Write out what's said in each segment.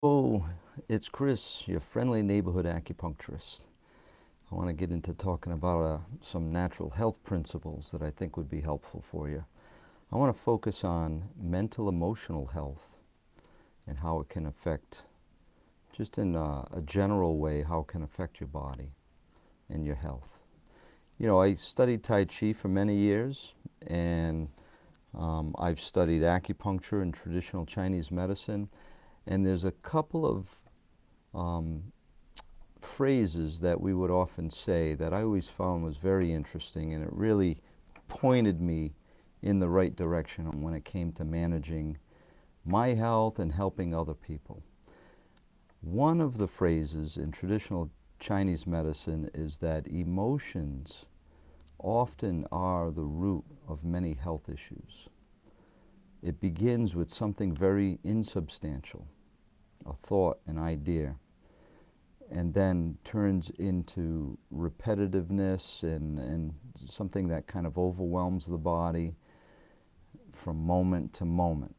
Oh, it's Chris, your friendly neighborhood acupuncturist. I want to get into talking about some natural health principles that I think would be helpful for you. I want to focus on mental emotional health and how it can affect, just in a general way, how it can affect your body and your health. You know, I studied Tai Chi for many years, and I've studied acupuncture and traditional Chinese medicine, and there's a couple of um, phrases that we would often say that I always found was very interesting, and it really pointed me in the right direction when it came to managing my health and helping other people. One of the phrases in traditional Chinese medicine is that emotions often are the root of many health issues. It begins with something very insubstantial, a thought, an idea, and then turns into repetitiveness and something that kind of overwhelms the body from moment to moment.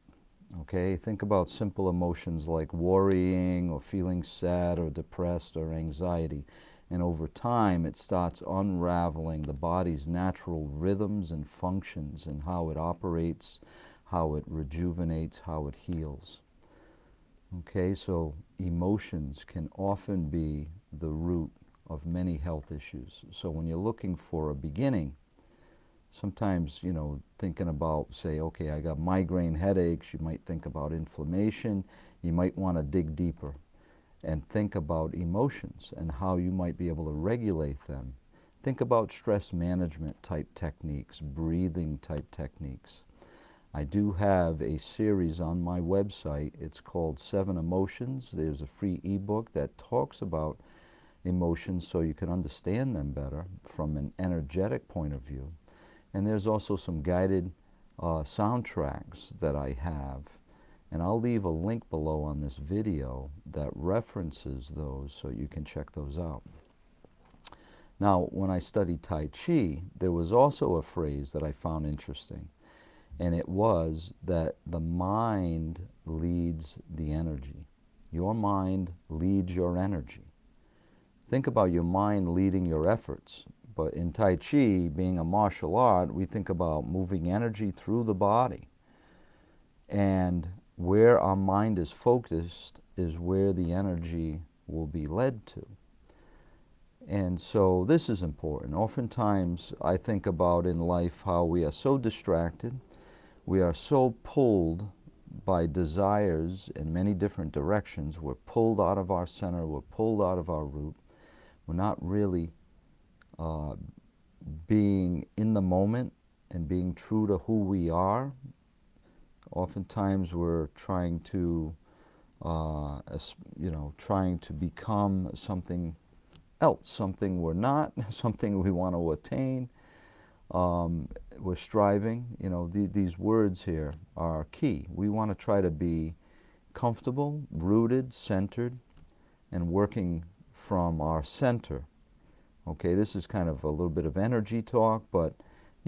Okay, think about simple emotions like worrying or feeling sad or depressed or anxiety. And over time, it starts unraveling the body's natural rhythms and functions and how it operates, how it rejuvenates, how it heals. Okay, so emotions can often be the root of many health issues. So when you're looking for a beginning, sometimes, thinking about, say, okay, I got migraine headaches, you might think about inflammation. You might want to dig deeper and think about emotions and how you might be able to regulate them. Think about stress management type techniques, breathing type techniques. I do have a series on my website. It's called Seven Emotions. There's a free ebook that talks about emotions so you can understand them better from an energetic point of view. And there's also some guided soundtracks that I have. And I'll leave a link below on this video that references those so you can check those out. Now, when I studied Tai Chi, there was also a phrase that I found interesting, and it was that the mind leads the energy. Your mind leads your energy. Think about your mind leading your efforts. But in Tai Chi, being a martial art, we think about moving energy through the body. And where our mind is focused is where the energy will be led to. And so this is important. Oftentimes, I think about in life how we are so distracted. We are so pulled by desires in many different directions. We're pulled out of our center. We're pulled out of our root. We're not really being in the moment and being true to who we are. Oftentimes we're trying to, trying to become something else, something we're not, something we want to attain. We're striving. These words here are key. We want to try to be comfortable, rooted, centered, and working from our center. Okay, this is kind of a little bit of energy talk, but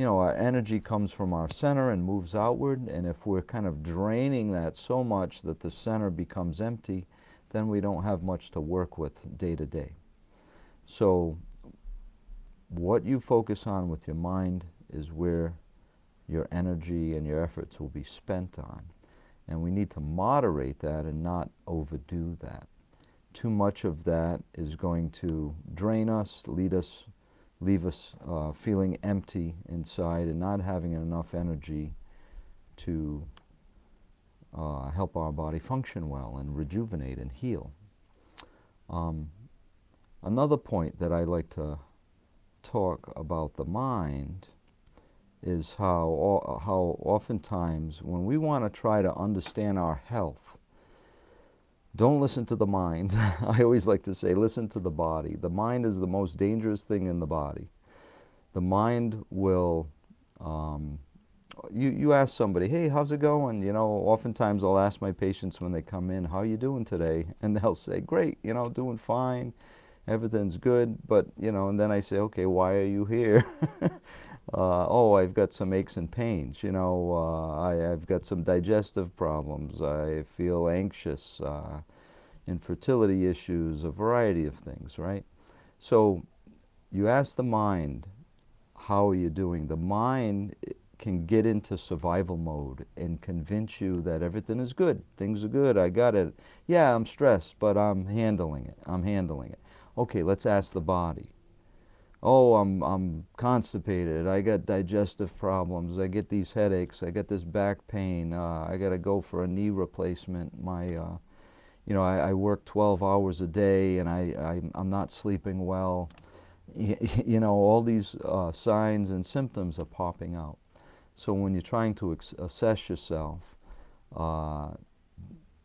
our energy comes from our center and moves outward, and if we're kind of draining that so much that the center becomes empty, then we don't have much to work with day to day. So what you focus on with your mind is where your energy and your efforts will be spent on. And we need to moderate that and not overdo that. Too much of that is going to drain us, leave us feeling empty inside and not having enough energy to help our body function well and rejuvenate and heal. Another point that I like to talk about the mind is how oftentimes when we want to try to understand our health, don't listen to the mind. I always like to say, listen to the body. The mind is the most dangerous thing in the body. The mind will, you ask somebody, hey, how's it going? Oftentimes I'll ask my patients when they come in, how are you doing today? And they'll say, great, doing fine. Everything's good. But, and then I say, okay, why are you here? Oh, I've got some aches and pains. I've got some digestive problems. I feel anxious. infertility issues, a variety of things, right? So you ask the mind, how are you doing? The mind can get into survival mode and convince you that everything is good. Things are good. I got it. Yeah, I'm stressed, but I'm handling it. I'm handling it. Okay, let's ask the body. Oh, I'm constipated. I got digestive problems. I get these headaches. I get this back pain. I got to go for a knee replacement. I work 12 hours a day and I'm not sleeping well. All these signs and symptoms are popping out. So when you're trying to assess yourself, uh,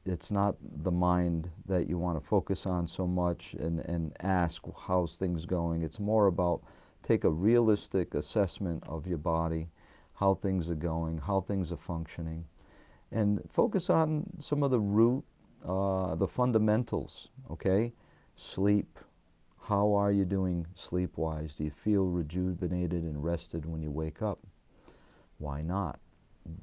it's not the mind that you want to focus on so much and ask how's things going. It's more about take a realistic assessment of your body, how things are going, how things are functioning, and focus on some of the the fundamentals, okay? Sleep. How are you doing sleep-wise? Do you feel rejuvenated and rested when you wake up? Why not?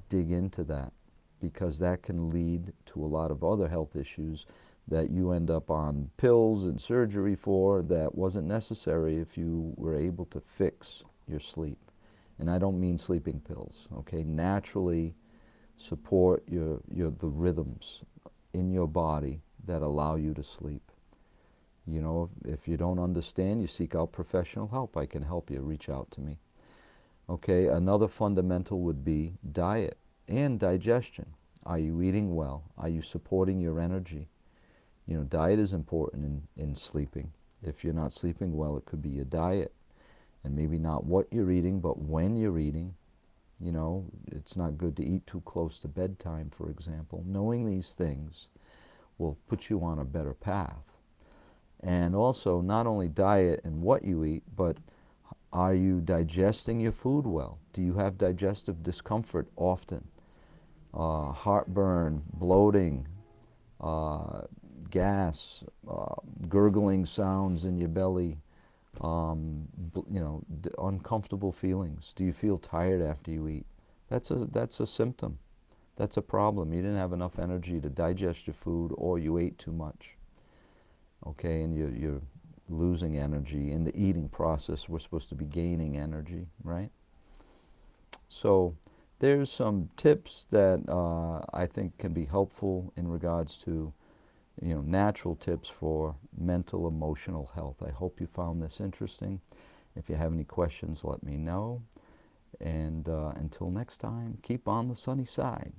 Dig into that, because that can lead to a lot of other health issues that you end up on pills and surgery for that wasn't necessary if you were able to fix your sleep. And I don't mean sleeping pills, okay? Naturally support the rhythms in your body that allow you to sleep. If you don't understand, you seek out professional help. I can help you. Reach out to me. Okay, another fundamental would be diet and digestion. Are you eating well? Are you supporting your energy? Diet is important in sleeping. If you're not sleeping well, it could be your diet. And maybe not what you're eating, but when you're eating. It's not good to eat too close to bedtime, for example. Knowing these things will put you on a better path. And also, not only diet and what you eat, but are you digesting your food well? Do you have digestive discomfort often? Heartburn, bloating, gas, gurgling sounds in your belly, uncomfortable feelings. Do you feel tired after you eat? That's a symptom. That's a problem. You didn't have enough energy to digest your food, or you ate too much. Okay, and you're losing energy. In the eating process, we're supposed to be gaining energy, right? So there's some tips that I think can be helpful in regards to natural tips for mental, emotional health. I hope you found this interesting. If you have any questions, let me know. And until next time, keep on the sunny side.